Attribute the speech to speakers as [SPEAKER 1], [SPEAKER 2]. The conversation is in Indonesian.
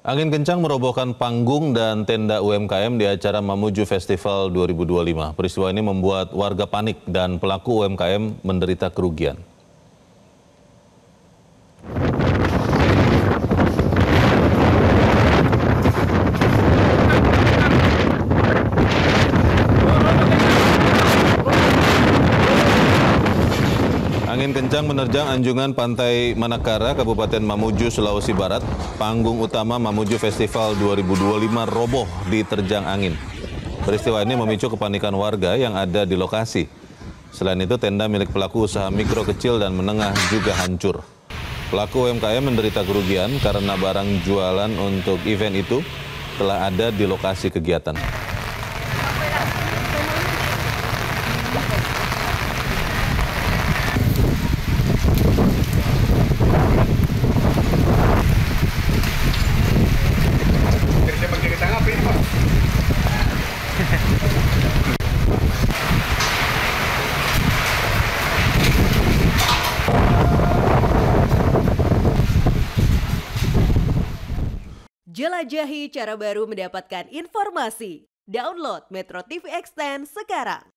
[SPEAKER 1] Angin kencang merobohkan panggung dan tenda UMKM di acara Mamuju Festival 2025. Peristiwa ini membuat warga panik dan pelaku UMKM menderita kerugian. Angin kencang menerjang anjungan Pantai Manakara, Kabupaten Mamuju, Sulawesi Barat. Panggung utama Mamuju Festival 2025 roboh diterjang angin. Peristiwa ini memicu kepanikan warga yang ada di lokasi. Selain itu, tenda milik pelaku usaha mikro, kecil, dan menengah juga hancur. Pelaku UMKM menderita kerugian karena barang jualan untuk event itu telah ada di lokasi kegiatan.
[SPEAKER 2] Jelajahi cara baru mendapatkan informasi. Download Metro TV Extend sekarang.